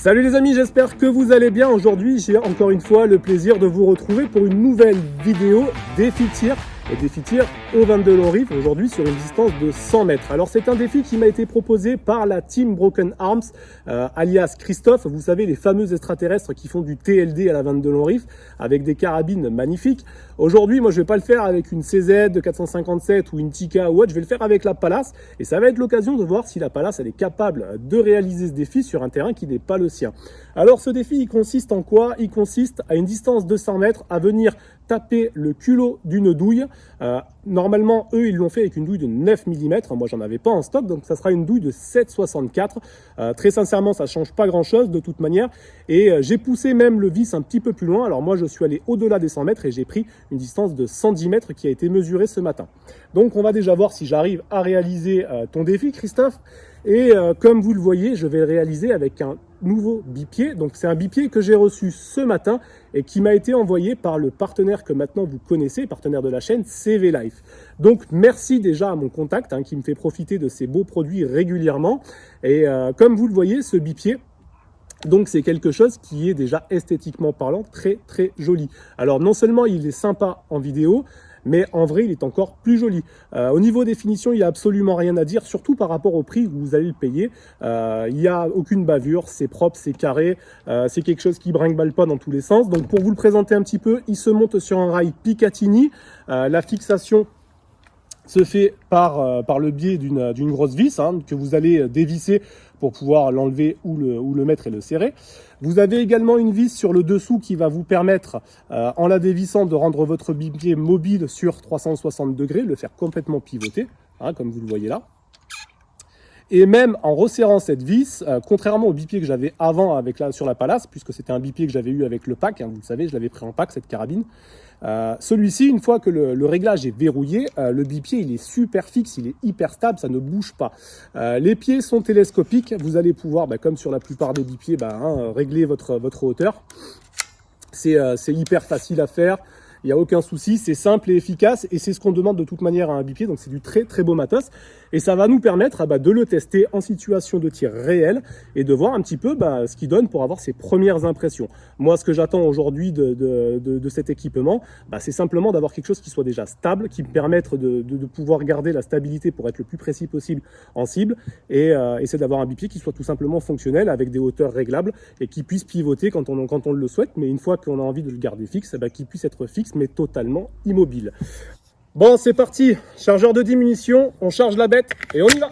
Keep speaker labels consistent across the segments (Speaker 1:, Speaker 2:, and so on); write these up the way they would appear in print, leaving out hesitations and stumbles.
Speaker 1: Salut les amis, j'espère que vous allez bien. Aujourd'hui, j'ai encore une fois le plaisir de vous retrouver pour une nouvelle vidéo défi tir. Et défi tir au 22 long riff, aujourd'hui sur une distance de 100 mètres. Alors c'est un défi qui m'a été proposé par la team Broken Arms, alias Christophe. Vous savez, les fameux extraterrestres qui font du TLD à la 22 long riff avec des carabines magnifiques. Aujourd'hui, moi je vais pas le faire avec une CZ de 457 ou une Tikka ou autre, je vais le faire avec la Pallas. Et ça va être l'occasion de voir si la Pallas elle est capable de réaliser ce défi sur un terrain qui n'est pas le sien. Alors ce défi, il consiste en quoi? Il consiste à une distance de 100 mètres à venir taper le culot d'une douille. Normalement, eux, ils l'ont fait avec une douille de 9 mm. Moi, j'en avais pas en stock, donc ça sera une douille de 7,64. Très sincèrement, ça change pas grand-chose de toute manière. Et j'ai poussé même le vis un petit peu plus loin. Alors moi, je suis allé au-delà des 100 mètres et j'ai pris une distance de 110 mètres qui a été mesurée ce matin. Donc, on va déjà voir si j'arrive à réaliser ton défi, Christophe. Et comme vous le voyez, je vais le réaliser avec un nouveau bipied. Donc c'est un bipied que j'ai reçu ce matin et qui m'a été envoyé par le partenaire que maintenant vous connaissez, partenaire de la chaîne, CV Life. Donc merci déjà à mon contact qui me fait profiter de ces beaux produits régulièrement. Et comme vous le voyez, ce bipied, donc c'est quelque chose qui est déjà esthétiquement parlant très très joli. Alors non seulement il est sympa en vidéo, mais en vrai il est encore plus joli. Au niveau des finitions, il n'y a absolument rien à dire, surtout par rapport au prix où vous allez le payer. Il n'y a aucune bavure, c'est propre, c'est carré, c'est quelque chose qui brinque-balle pas dans tous les sens. Donc pour vous le présenter un petit peu, il se monte sur un rail Picatinny. La fixation se fait par le biais d'une grosse vis que vous allez dévisser pour pouvoir l'enlever ou le mettre et le serrer. Vous avez également une vis sur le dessous qui va vous permettre, en la dévissant, de rendre votre bipied mobile sur 360 degrés, le faire complètement pivoter, comme vous le voyez là. Et même en resserrant cette vis, contrairement au bipied que j'avais avant sur la Pallas, puisque c'était un bipied que j'avais eu avec le pack, vous le savez, je l'avais pris en pack, cette carabine. Celui-ci, une fois que le réglage est verrouillé, le bipied il est super fixe, il est hyper stable, ça ne bouge pas. Les pieds sont télescopiques, vous allez pouvoir, comme sur la plupart des bipieds, régler votre hauteur. C'est hyper facile à faire. Il n'y a aucun souci, c'est simple et efficace et c'est ce qu'on demande de toute manière à un bipied, donc c'est du très très beau matos et ça va nous permettre de le tester en situation de tir réel et de voir un petit peu ce qu'il donne pour avoir ses premières impressions. Moi, ce que j'attends aujourd'hui de cet équipement, c'est simplement d'avoir quelque chose qui soit déjà stable, qui me permette de pouvoir garder la stabilité pour être le plus précis possible en cible et c'est d'avoir un bipied qui soit tout simplement fonctionnel avec des hauteurs réglables et qui puisse pivoter quand on le souhaite, mais une fois qu'on a envie de le garder fixe, qu'il puisse être fixe mais totalement immobile. Bon, c'est parti, chargeur de 10 munitions, on charge la bête et on y va.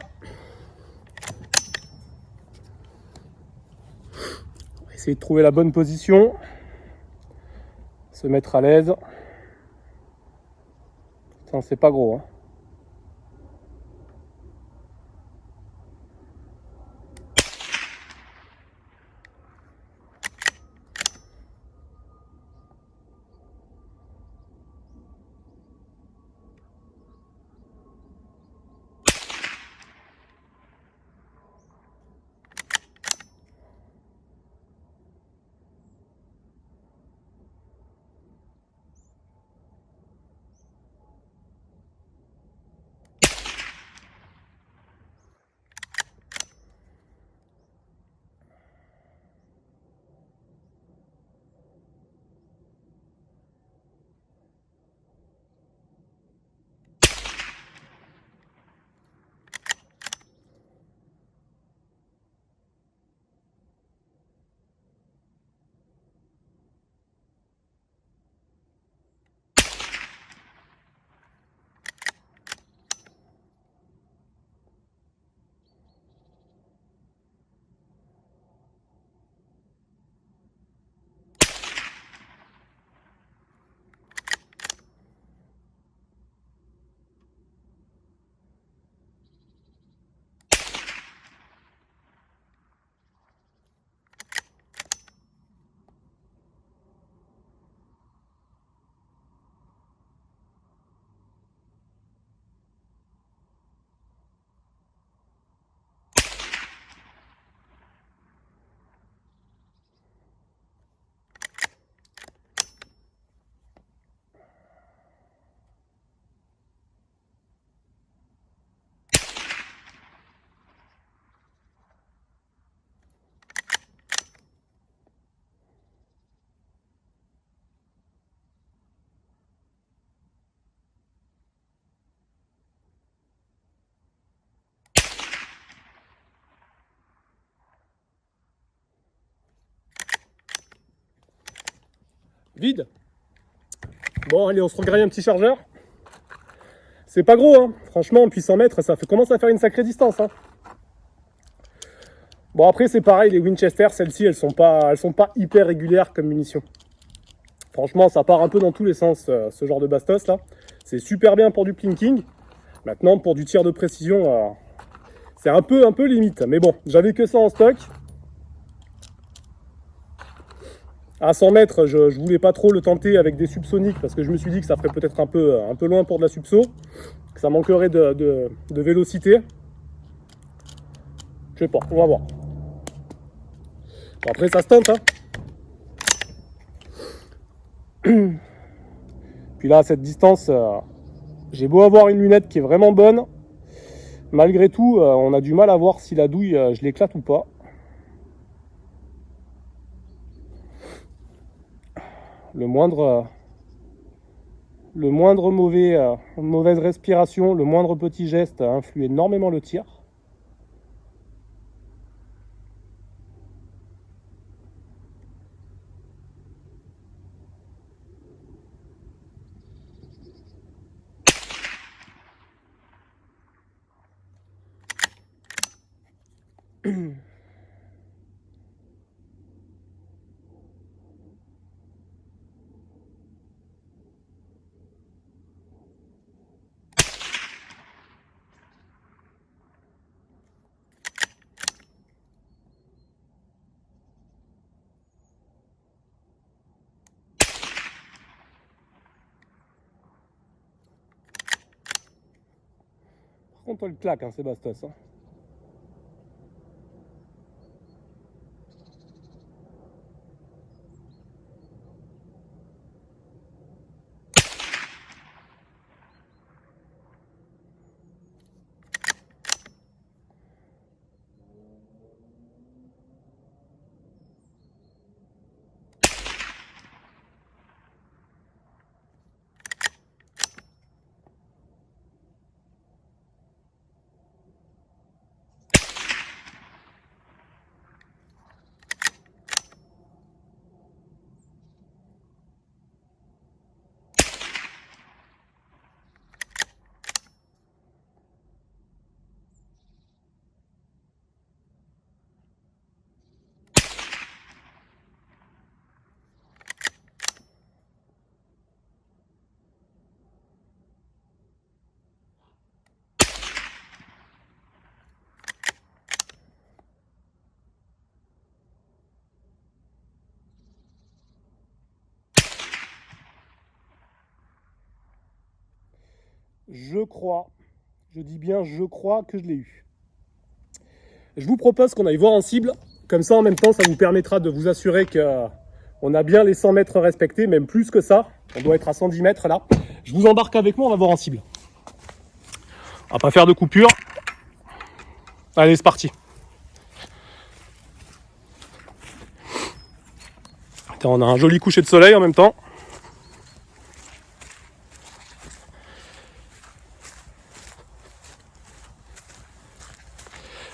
Speaker 1: On va essayer de trouver la bonne position, se mettre à l'aise. C'est pas gros, vide. Bon, allez, on se regraille un petit chargeur. C'est pas gros, hein. Franchement, puis 100 mètres, ça commence à faire une sacrée distance. Hein. Bon, après, c'est pareil, les Winchester, celles-ci, elles sont pas hyper régulières comme munitions. Franchement, ça part un peu dans tous les sens, ce genre de bastos, là. C'est super bien pour du plinking. Maintenant, pour du tir de précision, c'est un peu limite. Mais bon, j'avais que ça en stock. À 100 mètres, je voulais pas trop le tenter avec des subsoniques parce que je me suis dit que ça ferait peut-être un peu loin pour de la subso, que ça manquerait de vélocité. Je sais pas, on va voir. Bon, après, ça se tente. Hein. Puis là, à cette distance, j'ai beau avoir une lunette qui est vraiment bonne. Malgré tout, on a du mal à voir si la douille, je l'éclate ou pas. Le moindre mauvaise respiration, le moindre petit geste influe énormément le tir. Par contre, on le claque, hein, c'est bastos. Hein. Je dis bien je crois que je l'ai eu. Je vous propose qu'on aille voir en cible, comme ça en même temps ça vous permettra de vous assurer qu'on a bien les 100 mètres respectés, même plus que ça. On doit être à 110 mètres là. Je vous embarque avec moi, on va voir en cible. On va pas faire de coupure. Allez, c'est parti. On a un joli coucher de soleil en même temps.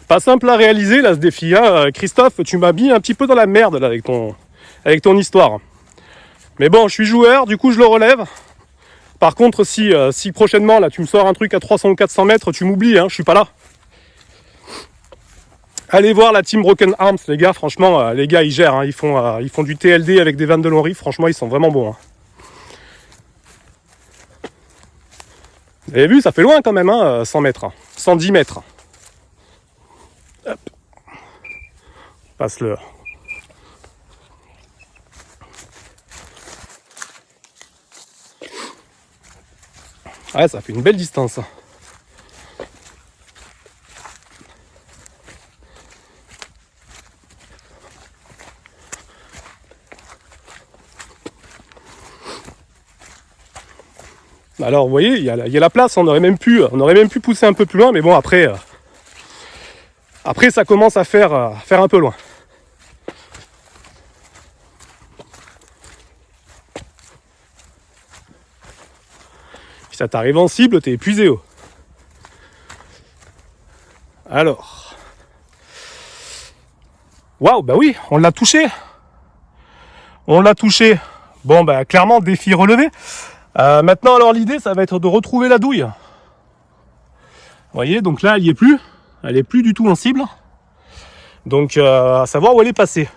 Speaker 1: Pas simple à réaliser là ce défi, hein. Christophe, tu m'as mis un petit peu dans la merde là avec ton histoire. Mais bon, je suis joueur, du coup je le relève. Par contre, si prochainement là tu me sors un truc à 300 ou 400 mètres, tu m'oublies, hein, je suis pas là. Allez voir la team Broken Arms, les gars, franchement, les gars ils gèrent, hein, ils font du TLD avec des vannes de long riff, franchement ils sont vraiment bons. Hein. Vous avez vu, ça fait loin quand même, hein, 100 mètres, hein, 110 mètres. Hop. Passe-le. Ouais, ça fait une belle distance. Alors vous voyez, il y a la place, on aurait même pu pousser un peu plus loin, mais bon après ça commence à faire un peu loin. Puis ça t'arrive en cible, t'es épuisé. Oh. Alors. Waouh, bah oui, on l'a touché. On l'a touché. Bon, bah clairement, défi relevé. Maintenant, alors l'idée, ça va être de retrouver la douille. Vous voyez, donc là, elle n'y est plus. Elle est plus du tout en cible. Donc, à savoir où elle est passée.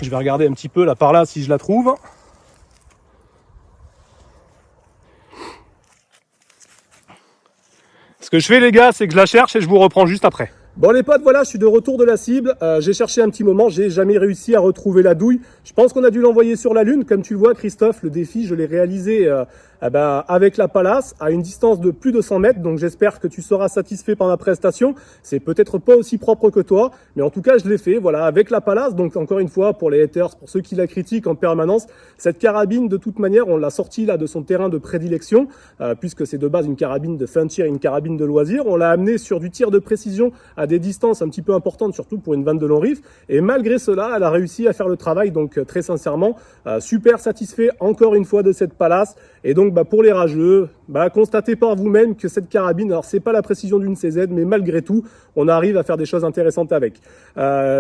Speaker 1: Je vais regarder un petit peu là par là si je la trouve. Ce que je fais, les gars, c'est que je la cherche et je vous reprends juste après. Bon les potes, voilà, je suis de retour de la cible. J'ai cherché un petit moment, j'ai jamais réussi à retrouver la douille. Je pense qu'on a dû l'envoyer sur la Lune. Comme tu le vois, Christophe, le défi, je l'ai réalisé avec la Pallas à une distance de plus de 100 mètres. Donc j'espère que tu seras satisfait par ma prestation. C'est peut-être pas aussi propre que toi, mais en tout cas, je l'ai fait, voilà, avec la Pallas. Donc encore une fois, pour les haters, pour ceux qui la critiquent en permanence, cette carabine, de toute manière, on l'a sortie là de son terrain de prédilection, puisque c'est de base une carabine de fin de tir et une carabine de loisir. On l'a amenée sur du tir de précision à des distances un petit peu importantes, surtout pour une 22 long rifle. Et malgré cela, elle a réussi à faire le travail. Donc très sincèrement, super satisfait encore une fois de cette Pallas. Et donc pour les rageux, constatez par vous-même que cette carabine, alors c'est pas la précision d'une CZ, mais malgré tout, on arrive à faire des choses intéressantes avec.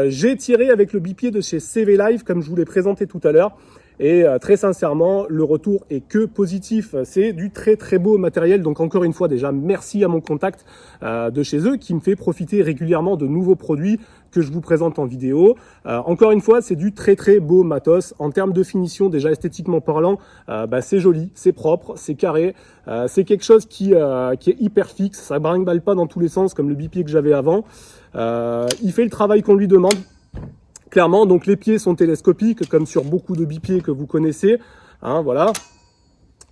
Speaker 1: J'ai tiré avec le bipied de chez CV Live, comme je vous l'ai présenté tout à l'heure. Et très sincèrement, le retour est que positif. C'est du très très beau matériel. Donc encore une fois, déjà, merci à mon contact de chez eux qui me fait profiter régulièrement de nouveaux produits que je vous présente en vidéo. Encore une fois, c'est du très très beau matos. En termes de finition, déjà esthétiquement parlant, c'est joli, c'est propre, c'est carré. C'est quelque chose qui est hyper fixe. Ça brinque-balle pas dans tous les sens comme le bipied que j'avais avant. Il fait le travail qu'on lui demande. Clairement, donc les pieds sont télescopiques, comme sur beaucoup de bipieds que vous connaissez. Hein, voilà.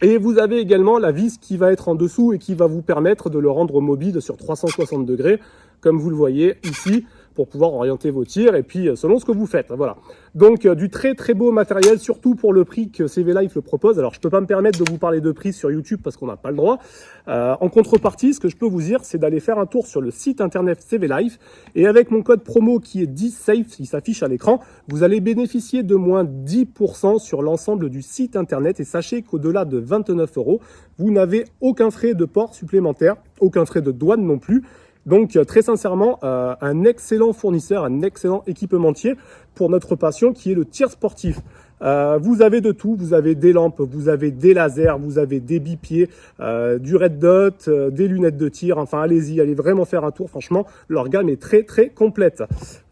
Speaker 1: Et vous avez également la vis qui va être en dessous et qui va vous permettre de le rendre mobile sur 360 degrés, comme vous le voyez ici, pour pouvoir orienter vos tirs et puis selon ce que vous faites. Voilà. Donc du très très beau matériel, surtout pour le prix que CV Life le propose. Alors je peux pas me permettre de vous parler de prix sur YouTube parce qu'on n'a pas le droit. En contrepartie, ce que je peux vous dire, c'est d'aller faire un tour sur le site internet CV Life et avec mon code promo qui est 10SAFE, qui s'affiche à l'écran, vous allez bénéficier de moins 10% sur l'ensemble du site internet. Et sachez qu'au-delà de 29 €, vous n'avez aucun frais de port supplémentaire, aucun frais de douane non plus. Donc très sincèrement, un excellent fournisseur, un excellent équipementier pour notre passion qui est le tir sportif. Vous avez de tout, vous avez des lampes, vous avez des lasers, vous avez des bipieds, du red dot, des lunettes de tir, enfin allez-y, allez vraiment faire un tour, franchement, leur gamme est très très complète.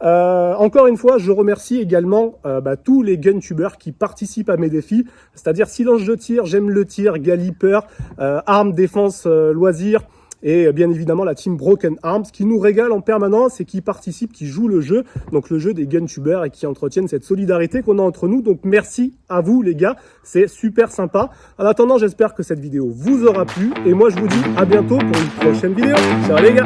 Speaker 1: Encore une fois, je remercie également tous les gun-tubers qui participent à mes défis, c'est-à-dire Silence de tir, J'aime le tir, Galliper, Armes, Défense, Loisirs, et bien évidemment la team Broken Arms qui nous régale en permanence et qui participe, qui joue le jeu, donc le jeu des gun-tubers et qui entretiennent cette solidarité qu'on a entre nous. Donc merci à vous les gars, c'est super sympa. En attendant, j'espère que cette vidéo vous aura plu et moi je vous dis à bientôt pour une prochaine vidéo. Ciao les gars.